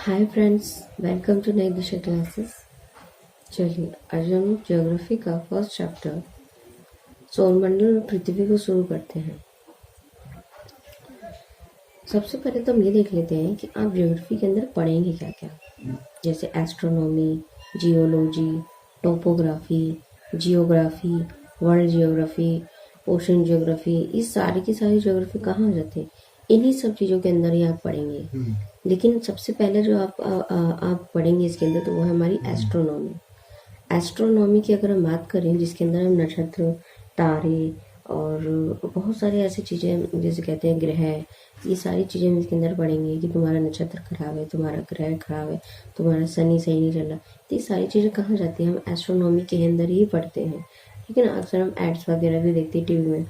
Hi friends, welcome to नई दिशा classes. चलिए आज हम ज्योग्राफी का फर्स्ट चैप्टर सौरमंडल और पृथ्वी को शुरू करते हैं। सबसे पहले तो हम ये देख लेते हैं कि आप ज्योग्राफी के अंदर पढ़ेंगे क्या क्या, जैसे astronomy, geology, topography, geography, world geography, ocean geography. इस सारी की सारी ज्योग्राफी कहाँ आ जाते हैं? इन्हीं सब चीज़ों के अंदर ही आप पढ़ेंगे। लेकिन सबसे पहले जो आप पढ़ेंगे इसके अंदर, तो वो है हमारी एस्ट्रोनॉमी। एस्ट्रोनॉमी की अगर हम बात करें, जिसके अंदर हम नक्षत्र, तारे और बहुत सारे ऐसी चीज़ें जैसे कहते हैं ग्रह, ये सारी चीज़ें हम इसके अंदर पढ़ेंगे कि तुम्हारा नक्षत्र खराब है, तुम्हारा ग्रह खराब है, तुम्हारा शनि सही नहीं चल रहा। तो ये सारी चीज़ें कहाँ जाती हैं? हम एस्ट्रोनॉमी के अंदर ही पढ़ते हैं, ठीक है ना। अक्सर हम एड्स वगैरह भी देखते हैं टीवी में।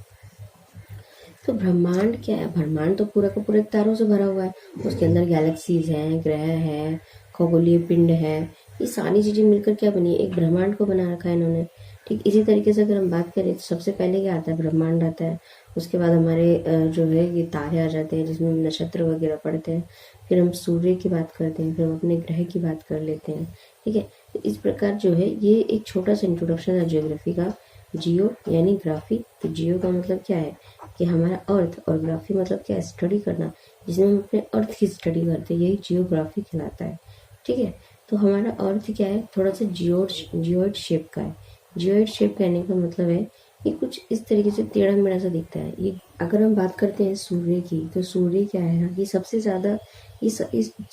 तो ब्रह्मांड क्या है? ब्रह्मांड तो पूरा का पूरा तारों से भरा हुआ है। उसके अंदर गैलेक्सीज हैं, ग्रह है, खगोलीय पिंड है, ये सारी चीजें मिलकर क्या बनी है? एक ब्रह्मांड को बना रखा है इन्होंने। ठीक इसी तरीके से अगर हम बात करें तो सबसे पहले क्या आता है? ब्रह्मांड आता है। उसके बाद हमारे जो है ये तारे आ जाते हैं, जिसमें हम नक्षत्र वगैरह पढ़ते हैं। फिर हम सूर्य की बात करते हैं, फिर हम अपने ग्रह की बात कर लेते हैं, ठीक है। तो इस प्रकार जो है ये एक छोटा सा इंट्रोडक्शन है ज्योग्राफी का। जियो यानी ग्राफी, तो जियो का मतलब क्या है कि हमारा अर्थ, और ग्राफी मतलब क्या है? स्टडी करना, जिसमें हम अपने अर्थ की स्टडी करते हैं, यही जियोग्राफी कहलाता है, ठीक है। तो हमारा अर्थ क्या है? थोड़ा सा जियोइड शेप का है। जियोइड शेप कहने का मतलब है कि कुछ इस तरीके से टेढ़ा मेढ़ा सा दिखता है ये। अगर हम बात करते हैं सूर्य की, तो सूर्य क्या है ना, ये सबसे ज़्यादा इस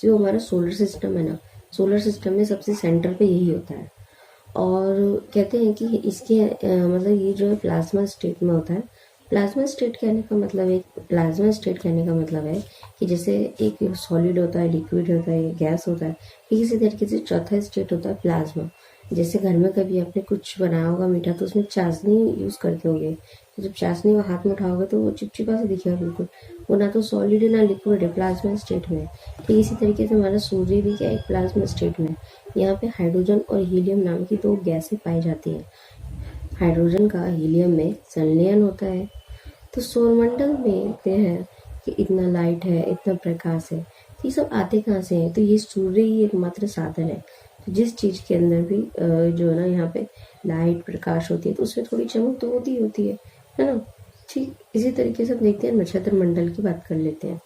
जो हमारा सोलर सिस्टम है ना, सोलर सिस्टम में सबसे सेंटर पे यही होता है। और कहते हैं कि इसके मतलब ये जो है प्लाज्मा स्टेट में होता है। प्लाज्मा स्टेट कहने का मतलब है, प्लाज्मा स्टेट कहने का मतलब है कि जैसे एक सॉलिड होता है, लिक्विड होता है, गैस होता है, ठीक इसी तरीके से चौथा स्टेट होता है प्लाज्मा। जैसे घर में कभी आपने कुछ बनाया होगा मीठा, तो उसमें चाशनी यूज़ करते होंगे, तो जब चाशनी वो हाथ में उठाओगे तो वो चिपचिपा से दिखेगा बिल्कुल, वो ना तो सॉलिड है ना लिक्विड है, प्लाज्मा स्टेट में। ठीक इसी तरीके से हमारा सूर्य भी क्या एक प्लाज्मा स्टेट में। यहाँ पे हाइड्रोजन और हीलियम नाम की दो गैसें पाई जाती हैं। हाइड्रोजन का हीलियम में संलयन होता है। तो सौरमंडल में क्या है कि इतना लाइट है, इतना प्रकाश है, तो ये सब आते कहाँ से है? तो ये सूर्य ही एकमात्र साधन है। तो जिस चीज़ के अंदर भी जो है ना यहाँ पे लाइट प्रकाश होती है, तो उसमें थोड़ी चमक तो होती है ना। ठीक इसी तरीके से हम देखते हैं नक्षत्र मंडल की बात कर लेते हैं।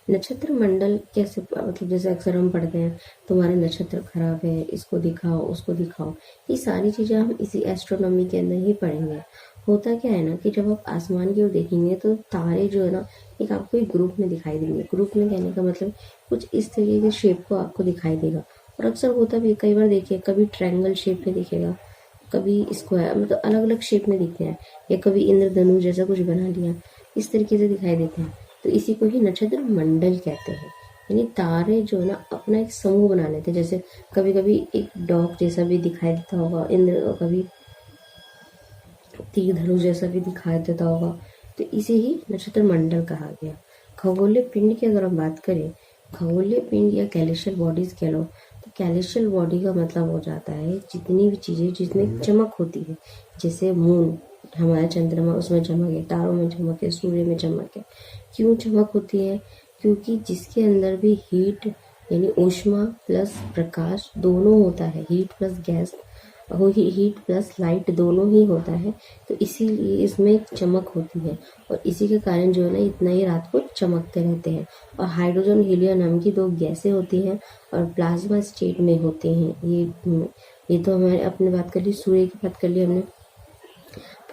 नक्षत्र मंडल कैसे, मतलब जैसे अक्सर हम पढ़ते हैं तुम्हारे नक्षत्र खराब है, इसको दिखाओ, उसको दिखाओ, ये सारी चीज़ें हम इसी एस्ट्रोनॉमी के अंदर ही पढ़ेंगे। होता क्या है ना कि जब आप आसमान की ओर देखेंगे तो तारे जो है ना एक आपको एक ग्रुप में दिखाई देंगे। ग्रुप में कहने का मतलब कुछ इस तरीके के शेप को आपको दिखाई देगा। और अक्सर होता भी, कई बार देखिए, कभी ट्रायंगल शेप में दिखेगा, कभी स्क्वायर, मतलब अलग अलग शेप में दिखते हैं, या कभी इंद्रधनुष जैसा कुछ बना लिया, इस तरीके से दिखाई देते हैं। तो इसी को ही नक्षत्र मंडल कहते हैं। यानी तारे जो है ना अपना एक समूह बना लेते हैं। जैसे कभी कभी एक डॉग जैसा भी दिखाई देता होगा इंद्र, कभी तीर धनुष जैसा भी दिखाई देता होगा, तो इसे ही नक्षत्र मंडल कहा गया। खगोलीय पिंड की अगर हम बात करें, खगोलीय पिंड या कैलेशियल बॉडीज कह लो, तो कैलेशियल बॉडी का मतलब हो जाता है जितनी भी चीज़ें जिसमें चमक होती है। जैसे मून, हमारा चंद्रमा, उसमें चमक है, तारों में चमक है, सूर्य में चमक है। क्यों चमक होती है? क्योंकि जिसके अंदर भी हीट यानी ऊष्मा प्लस प्रकाश दोनों होता है, heat plus gas, heat plus light दोनों ही होता है, तो इसीलिए इसमें चमक होती है। और इसी के कारण जो है ना इतना ही रात को चमकते रहते हैं। और हाइड्रोजन हीलियम नाम की दो गैसें होती हैं और प्लाज्मा स्टेट में होते हैं। ये तो हमारे अपने बात कर ली, सूर्य की बात कर ली हमने,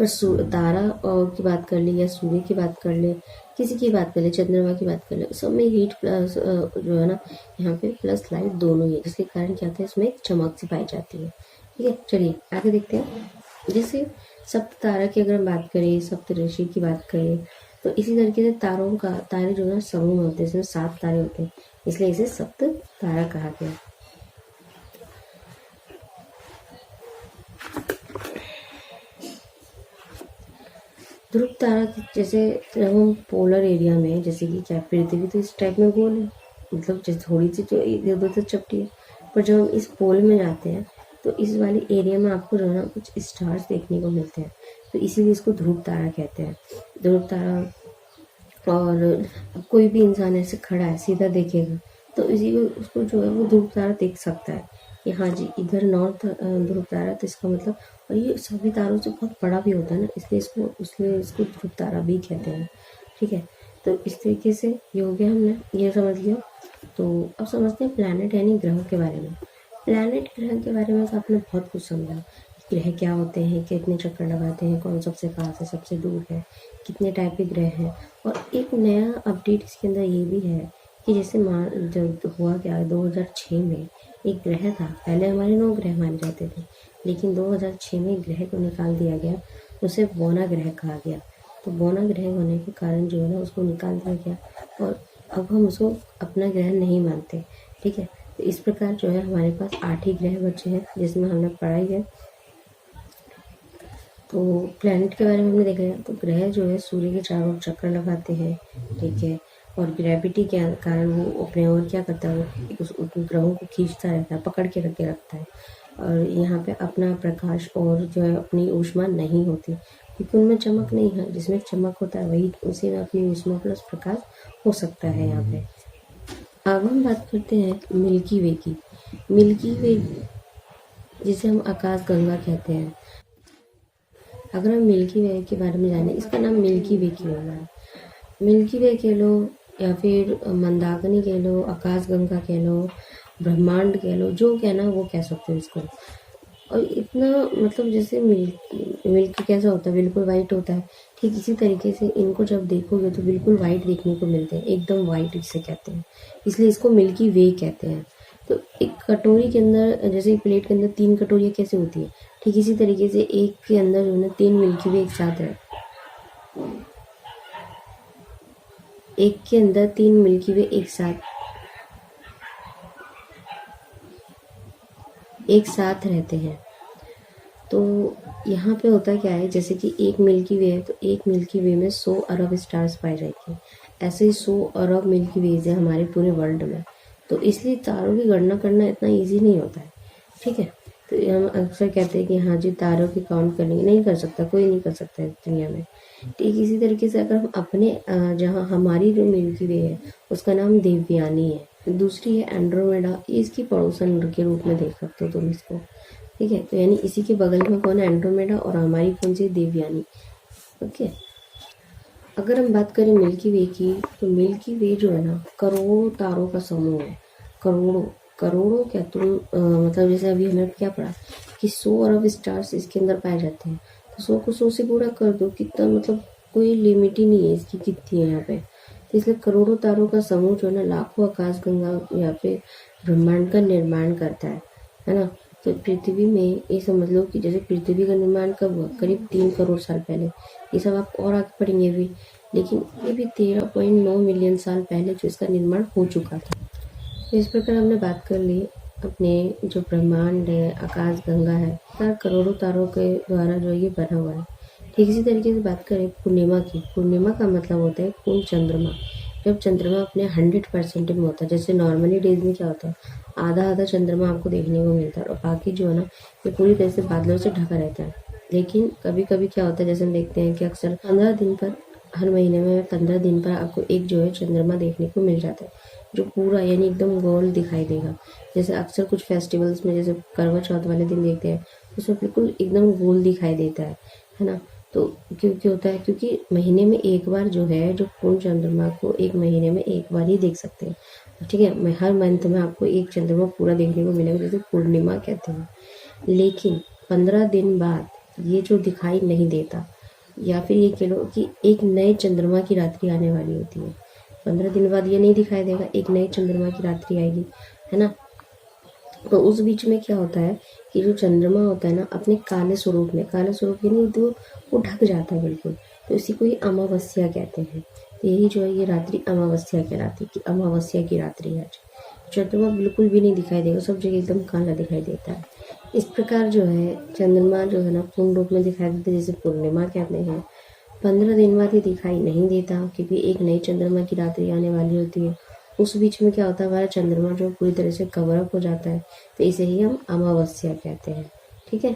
पर तारा और की बात कर ली, या सूर्य की बात कर ले, किसी की बात कर ले, चंद्रमा की बात कर ले, सब में हीट प्लस जो है ना यहाँ पे प्लस लाइट दोनों ही है, जिसके कारण क्या होता है इसमें चमक सी पाई जाती है। ठीक है, चलिए आगे देखते हैं। जैसे सप्त तारा की अगर हम बात करें, सप्त ऋषि की बात करें, तो इसी तरीके से तारे जो है ना समूह होते हैं, इसमें 7 तारे होते हैं, इसलिए इसे सप्त तारा कहा गया। ध्रुव तारा जैसे जब हम पोलर एरिया में, जैसे कि क्या पृथ्वी तो इस टाइप में गोल है, मतलब जैसे थोड़ी सी जो इधर उधर से चपटी है, पर जब हम इस पोल में जाते हैं तो इस वाले एरिया में आपको जो है ना कुछ स्टार्स देखने को मिलते हैं, तो इसीलिए इसको ध्रुव तारा कहते हैं। ध्रुव तारा, और कोई भी इंसान ऐसे खड़ा है सीधा देखेगा तो तो इसी को उसको जो है वो ध्रुव तारा देख सकता है कि हाँ जी इधर नॉर्थ ध्रुव तारा, तो इसका मतलब, और ये सभी तारों से बहुत बड़ा भी होता है ना, इसलिए इसको ध्रुव तारा भी कहते हैं। ठीक है, तो इस तरीके से ये हो गया, हमने ये समझ लिया। तो अब समझते हैं प्लैनेट यानी ग्रहों के बारे में। प्लैनेट ग्रह के बारे में तो आपने बहुत कुछ समझा, ग्रह क्या होते हैं, कितने चक्कर लगाते हैं, कौन सबसे पास है, सबसे दूर है, कितने टाइप के ग्रह हैं। और एक नया अपडेट इसके अंदर ये भी है कि जैसे जब हुआ क्या 2006 में एक ग्रह था, पहले हमारे 9 ग्रह माने जाते थे, लेकिन 2006 में एक ग्रह को निकाल दिया गया, उसे बोना ग्रह कहा गया। तो बोना ग्रह होने के कारण जो है ना उसको निकाल दिया गया, और अब हम उसको अपना ग्रह नहीं मानते। ठीक है, तो इस प्रकार जो है हमारे पास 8 ही ग्रह बचे हैं जिसमें हमने पढ़ाई है। तो प्लैनेट के बारे में हमने देखा है, तो ग्रह जो है सूर्य के चारों ओर चक्कर लगाते हैं। ठीक है, और ग्रेविटी के कारण वो अपने ओर क्या करता है, वो उन ग्रहों को खींचता रहता है, पकड़ के रखता है। और यहाँ पे अपना प्रकाश और जो है अपनी ऊष्मा नहीं होती, क्योंकि उनमें चमक नहीं है। जिसमें चमक होता है वही उसी में अपनी ऊष्मा प्लस प्रकाश हो सकता है यहाँ पे। अब हम बात करते हैं मिल्की वे की। मिल्की वे जिसे हम आकाश गंगा कहते हैं। अगर हम मिल्की वे के बारे में जाने, इसका नाम मिल्की वे क्यों हुआ है? मिल्की वे कह लो या फिर मंदाकिनी कह लो, आकाश गंगा कह लो, ब्रह्मांड कह लो, जो कहना वो कह सकते हो इसको। और इतना मतलब जैसे मिल्क कैसा होता है, बिल्कुल वाइट होता है, ठीक इसी तरीके से इनको जब देखोगे तो बिल्कुल वाइट देखने को मिलते हैं, एकदम वाइट इसे कहते हैं, इसलिए इसको मिल्की वे कहते हैं। तो एक कटोरी के अंदर, जैसे एक प्लेट के अंदर 3 कटोरियाँ कैसे होती है, ठीक इसी तरीके से एक के अंदर जो है ना 3 मिल्की वे एक साथ है, एक के अंदर 3 मिल्की वे एक साथ रहते हैं। तो यहाँ पे होता क्या है, जैसे कि एक मिल्की वे है तो एक मिल्की वे में 100 अरब स्टार्स पाए जाएंगे। ऐसे ही 100 अरब मिल्की वेज है हमारे पूरे वर्ल्ड में। तो इसलिए तारों की गणना करना इतना इजी नहीं होता है। ठीक है, तो हम अक्सर कहते हैं कि हाँ जी तारों की काउंट करनी नहीं कर सकता, कोई नहीं कर सकता इस दुनिया में। ठीक इसी तरीके से अगर हम अपने जहाँ हमारी जो मिल्की वे है उसका नाम देवयानी है, दूसरी है एंड्रोमेडा, इसकी पड़ोसन के रूप में देख सकते हो तुम इसको। ठीक है, तो यानी इसी के बगल में कौन है, एंड्रोमेडा, और हमारी कौन सी, देवयानी। ओके, अगर हम बात करें मिल्की वे की, तो मिल्की वे जो है ना करोड़ों तारों का समूह है। करोड़ों करोड़ों क्या तुम मतलब जैसे अभी हमने क्या पढ़ा कि 100 अरब स्टार्स इसके अंदर पाए जाते हैं, तो 100 को 100 से पूरा कर दो, कितना मतलब कोई लिमिट ही नहीं है इसकी कितनी है यहाँ पे। तो इसलिए करोड़ों तारों का समूह जो है ना लाखों आकाश गंगा या फिर ब्रह्मांड का निर्माण करता है ना। तो पृथ्वी में ये समझ लो कि जैसे पृथ्वी का निर्माण कब हुआ, करीब 3 करोड़ साल पहले। ये सब आप और आगे पढ़ेंगे भी, लेकिन ये भी 13.9 मिलियन साल पहले जो इसका निर्माण हो चुका था। तो इस प्रकार हमने बात कर ली अपने जो ब्रह्मांड है, आकाश गंगा है, करोड़ों तारों के द्वारा जो ये बना हुआ है। ठीक इसी तरीके से बात करें पूर्णिमा की। पूर्णिमा का मतलब होता है पूर्ण चंद्रमा। जब चंद्रमा अपने 100% में होता है, जैसे नॉर्मली डेज में क्या होता है आधा आधा चंद्रमा आपको देखने को मिलता है और बाकी जो है ना ये पूरी तरह से बादलों से ढका रहता है। लेकिन कभी कभी क्या होता है, जैसे हम देखते हैं कि अक्सर 15 दिन पर, हर महीने में 15 दिन पर आपको एक जो है चंद्रमा देखने को मिल जाता है, जो पूरा यानी एकदम गोल दिखाई देगा। जैसे अक्सर कुछ फेस्टिवल्स में जैसे करवा चौथ वाले दिन देखते हैं, उसमें बिल्कुल एकदम गोल दिखाई देता है ना। तो क्योंकि होता है, क्योंकि महीने में एक बार जो है, जो पूर्ण चंद्रमा को एक महीने में एक बार ही देख सकते हैं। ठीक है, हर मंथ में आपको एक चंद्रमा पूरा देखने को मिलेगा, जैसे पूर्णिमा कहते हैं। लेकिन 15 दिन बाद ये जो दिखाई नहीं देता, या फिर ये कह लो कि एक नए चंद्रमा की रात्रि आने वाली होती है। 15 दिन बाद ये नहीं दिखाई देगा, एक नए चंद्रमा की रात्रि आएगी, है ना। तो उस बीच में क्या होता है कि जो चंद्रमा होता है ना अपने काले स्वरूप में, काले स्वरूप यानी वो ढक जाता है बिल्कुल, तो इसी को ही अमावस्या कहते हैं। तो यही जो है ये रात्रि अमावस्या कहलाती है कि अमावस्या की रात्रि है। चंद्रमा बिल्कुल भी नहीं दिखाई देगा, सब जगह एकदम काला दिखाई देता है। इस प्रकार जो है चंद्रमा जो है ना पूर्ण रूप में दिखाई देता है, जिसे पूर्णिमा कहते हैं। 15 दिन बाद ये दिखाई नहीं देता, क्योंकि एक नई चंद्रमा की रात्रि आने वाली होती है। उस बीच में क्या होता है, हमारा चंद्रमा जो पूरी तरह से कवर अप हो जाता है, तो इसे ही हम अमावस्या कहते हैं। ठीक है,